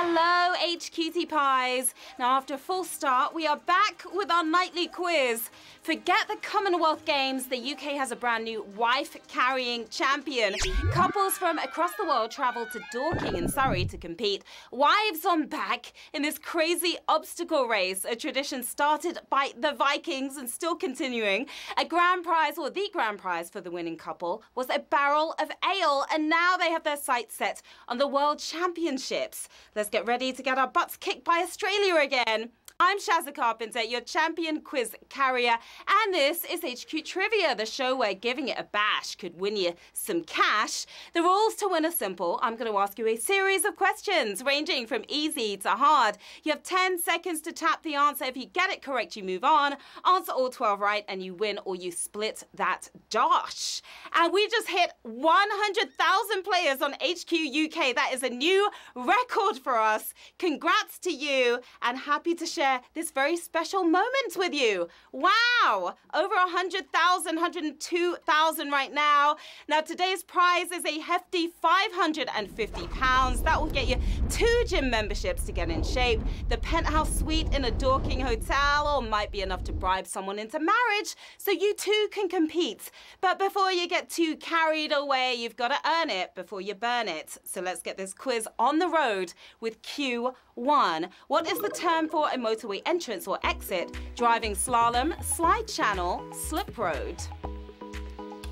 Hello, HQT Pies. Now, after a full start, we are back with our nightly quiz. Forget the Commonwealth Games, the UK has a brand new wife-carrying champion. Couples from across the world travel to Dorking in Surrey to compete. Wives on back in this crazy obstacle race, a tradition started by the Vikings and still continuing. A grand prize, or the grand prize for the winning couple, was a barrel of ale, and now they have their sights set on the World Championships. Let's get ready to get our butts kicked by Australia again. I'm Shazza Carpenter, your champion quiz carrier, and this is HQ Trivia, the show where giving it a bash could win you some cash. The rules to win are simple. I'm going to ask you a series of questions ranging from easy to hard. You have 10 seconds to tap the answer. If you get it correct, you move on. Answer all 12 right and you win, or you split that dosh. And we just hit 100,000 players on HQ UK. That is a new record for us. Congrats to you, and happy to share this very special moment with you. Wow, over 100,000, 102,000 right now. Now today's prize is a hefty £550. That will get you 2 gym memberships to get in shape, the penthouse suite in a Dorking hotel, or might be enough to bribe someone into marriage so you too can compete. But before you get too carried away, you've got to earn it before you burn it. So let's get this quiz on the road with Q1. What is the term for a motorway entrance or exit, driving slalom, slide channel, slip road?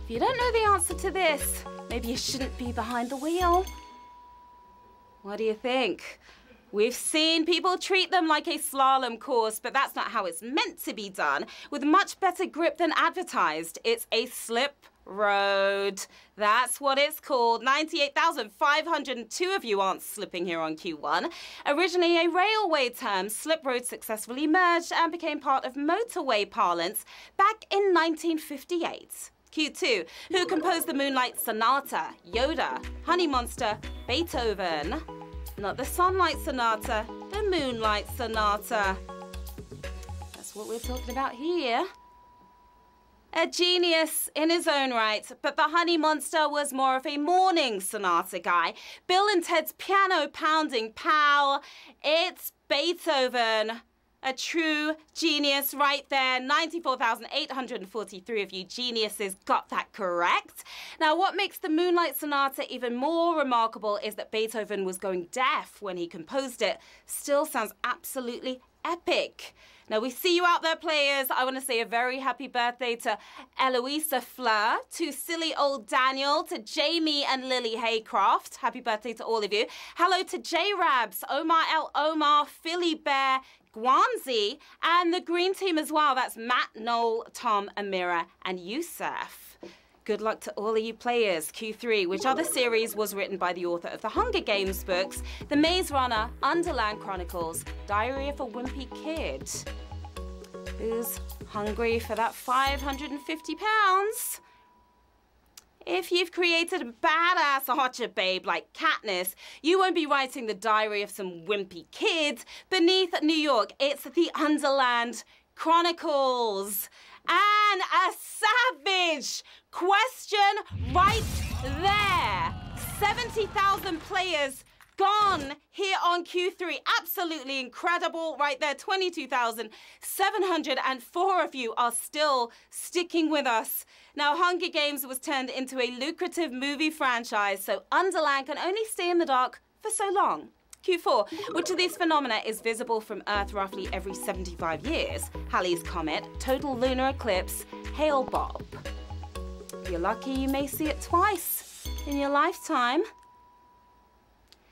If you don't know the answer to this, maybe you shouldn't be behind the wheel. What do you think? We've seen people treat them like a slalom course, but that's not how it's meant to be done. With much better grip than advertised, it's a slip road. That's what it's called. 98,502 of you aren't slipping here on Q1. Originally a railway term, slip road successfully merged and became part of motorway parlance back in 1958. Q2, who composed the Moonlight Sonata? Yoda, Honey Monster, Beethoven. Not the Sunlight Sonata, the Moonlight Sonata. That's what we're talking about here. A genius in his own right, but the Honey Monster was more of a morning sonata guy. Bill and Ted's piano-pounding pal, it's Beethoven. A true genius right there. 94,843 of you geniuses got that correct. Now, what makes the Moonlight Sonata even more remarkable is that Beethoven was going deaf when he composed it. Still sounds absolutely epic. Now, we see you out there, players. I want to say a very happy birthday to Eloisa Fleur, to silly old Daniel, to Jamie and Lily Haycroft. Happy birthday to all of you. Hello to J-Rabs, Omar L. Omar, Philly Bear, Guanzi, and the green team as well. That's Matt, Noel, Tom, Amira, and Yusuf. Good luck to all of you players. Q3, which other series was written by the author of the Hunger Games books, The Maze Runner, Underland Chronicles, Diary of a Wimpy Kid. Who's hungry for that £550? If you've created a badass archer babe like Katniss, you won't be writing the diary of some wimpy kid. Beneath New York, it's the Underland Chronicles. And a savage question right there. 70,000 players gone here on Q3. Absolutely incredible right there. 22,704 of you are still sticking with us. Now, Hunger Games was turned into a lucrative movie franchise, so Underland can only stay in the dark for so long. Q4, which of these phenomena is visible from Earth roughly every 75 years? Halley's Comet, total lunar eclipse, Hale-Bopp. If you're lucky, you may see it twice in your lifetime.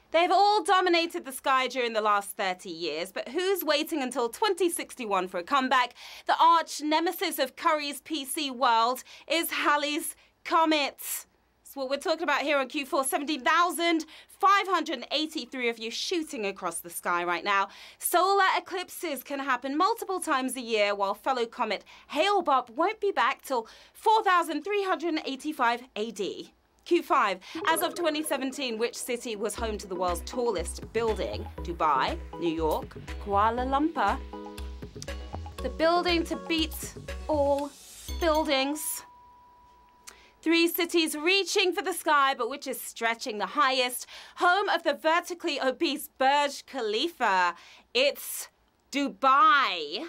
They've all dominated the sky during the last 30 years, but who's waiting until 2061 for a comeback? The arch nemesis of Curry's PC world is Halley's Comet. That's what we're talking about here on Q4. 17,583 of you shooting across the sky right now. Solar eclipses can happen multiple times a year, while fellow comet Hale-Bopp won't be back till 4,385 AD. Q5, as of 2017, which city was home to the world's tallest building? Dubai, New York, Kuala Lumpur. The building to beat all buildings. 3 cities reaching for the sky, but which is stretching the highest? Home of the vertically obese Burj Khalifa. It's Dubai.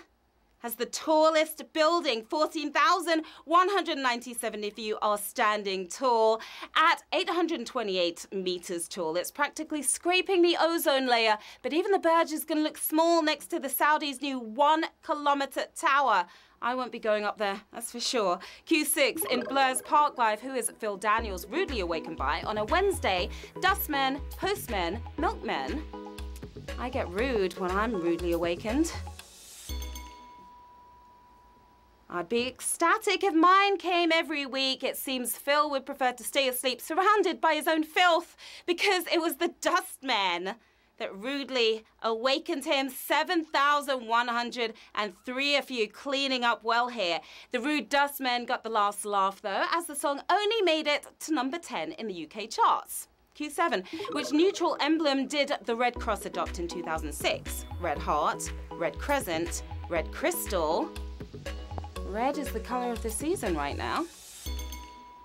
Has the tallest building, 14,197 if you are standing tall, at 828 meters tall. It's practically scraping the ozone layer, but even the Burj is going to look small next to the Saudis' new 1-kilometer tower. I won't be going up there, that's for sure. Q6 in Blur's Park Life, who is Phil Daniels rudely awakened by on a Wednesday? Dustmen, postmen, milkmen. I get rude when I'm rudely awakened. I'd be ecstatic if mine came every week. It seems Phil would prefer to stay asleep surrounded by his own filth because it was the dustmen that rudely awakened him. 7,103 of you cleaning up well here. The rude dustmen got the last laugh though, as the song only made it to number 10 in the UK charts. Q7, which neutral emblem did the Red Cross adopt in 2006? Red heart, red crescent, red crystal. Red is the colour of the season right now,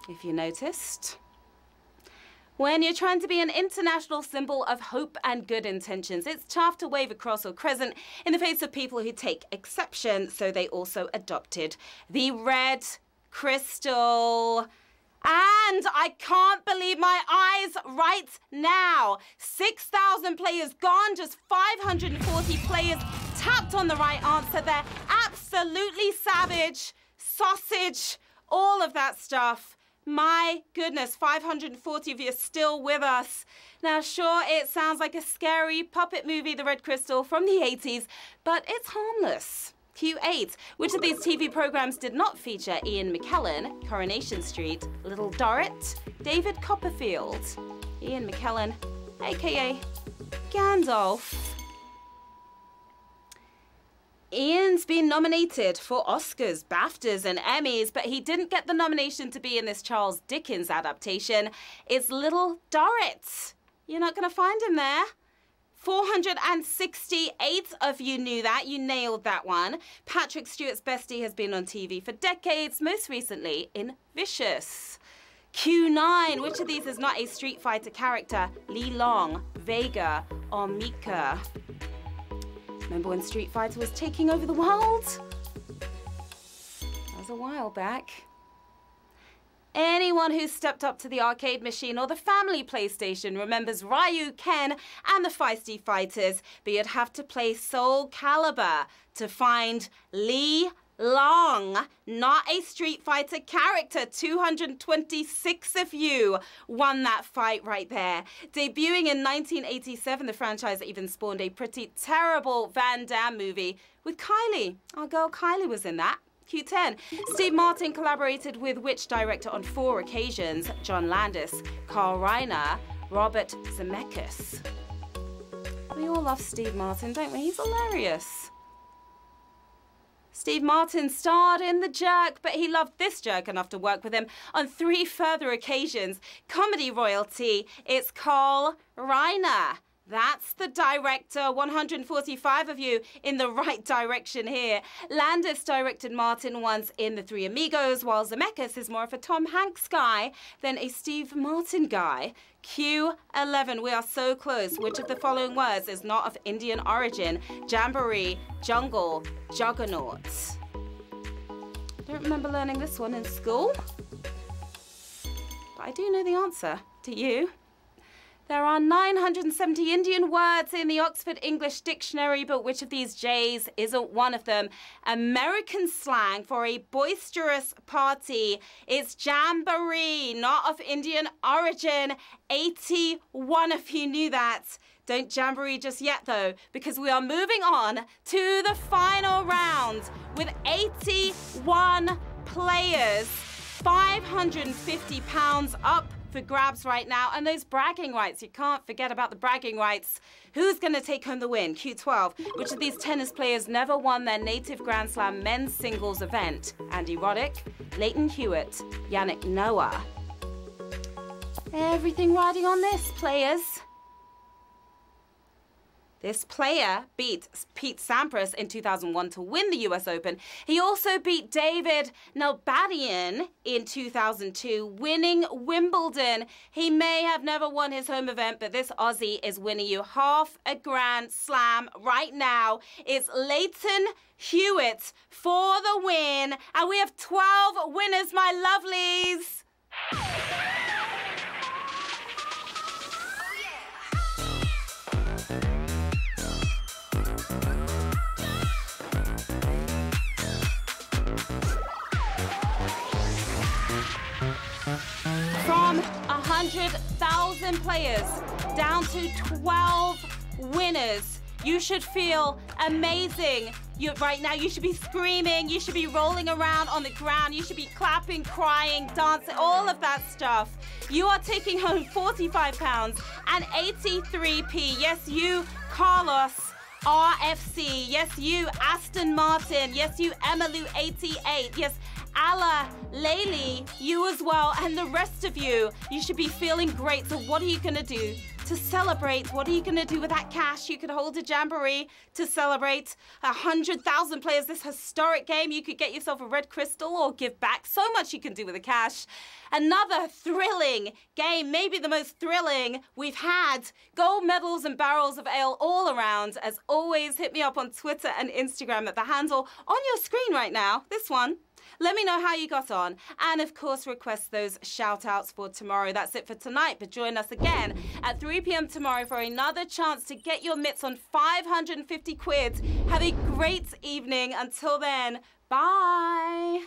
if you noticed. When you're trying to be an international symbol of hope and good intentions, it's tough to wave a cross or crescent in the face of people who take exception, so they also adopted the red crystal. And I can't believe my eyes right now. 6,000 players gone, just 540 players tapped on the right answer there. Absolutely savage, sausage, all of that stuff. My goodness, 540 of you are still with us. Now, sure, it sounds like a scary puppet movie, The Red Crystal, from the 80s, but it's harmless. Q8, which of these TV programs did not feature Ian McKellen? Coronation Street, Little Dorrit, David Copperfield. Ian McKellen, aka Gandalf. Ian's been nominated for Oscars, BAFTAs and Emmys, but he didn't get the nomination to be in this Charles Dickens adaptation. It's Little Dorrit. You're not going to find him there. 468 of you knew that. You nailed that one. Patrick Stewart's bestie has been on TV for decades, most recently in Vicious. Q9, which of these is not a Street Fighter character? Li Long, Vega, or Mika? Remember when Street Fighter was taking over the world? That was a while back. Anyone who stepped up to the arcade machine or the family PlayStation remembers Ryu, Ken, and the Feisty Fighters, but you'd have to play Soul Calibur to find Li Long, not a Street Fighter character. 226 of you won that fight right there. Debuting in 1987, the franchise even spawned a pretty terrible Van Damme movie with Kylie. Our girl Kylie was in that. Q10. Steve Martin collaborated with which director on 4 occasions? John Landis, Carl Reiner, Robert Zemeckis. We all love Steve Martin, don't we? He's hilarious. Steve Martin starred in The Jerk, but he loved this jerk enough to work with him on 3 further occasions. Comedy royalty, it's Carl Reiner. That's the director. 145 of you in the right direction here. Landis directed Martin once in The Three Amigos, while Zemeckis is more of a Tom Hanks guy than a Steve Martin guy. Q11, we are so close. Which of the following words is not of Indian origin? Jamboree, jungle, juggernaut. Don't remember learning this one in school, but I do know the answer. Do you? There are 970 Indian words in the Oxford English Dictionary, but which of these J's isn't one of them? American slang for a boisterous party. It's jamboree, not of Indian origin. 81 of you knew that. Don't jamboree just yet, though, because we are moving on to the final round with 81 players, £550 up for grabs right now, and those bragging rights, you can't forget about the bragging rights. Who's going to take home the win? Q12, which of these tennis players never won their native Grand Slam men's singles event? Andy Roddick, Leighton Hewitt, Yannick Noah. Everything riding on this, players. This player beat Pete Sampras in 2001 to win the US Open. He also beat David Nalbandian in 2002, winning Wimbledon. He may have never won his home event, but this Aussie is winning you half a Grand Slam right now. It's Leighton Hewitt for the win. And we have 12 winners, my lovelies. From 100,000 players down to 12 winners. You should feel amazing. Right now, you should be screaming. You should be rolling around on the ground. You should be clapping, crying, dancing, all of that stuff. You are taking home £45 and 83p. Yes, you, Carlos RFC. Yes, you, Aston Martin. Yes, you, Emalu 88. Yes, Ala, Layli, you as well, and the rest of you. You should be feeling great. So what are you going to do to celebrate? What are you going to do with that cash? You could hold a jamboree to celebrate 100,000 players. This historic game, you could get yourself a red crystal or give back. So much you can do with the cash. Another thrilling game, maybe the most thrilling we've had. Gold medals and barrels of ale all around. As always, hit me up on Twitter and Instagram at the handle on your screen right now, this one. Let me know how you got on. And of course, request those shout outs for tomorrow. That's it for tonight. But join us again at 3 p.m. tomorrow for another chance to get your mitts on 550 quid. Have a great evening. Until then, bye.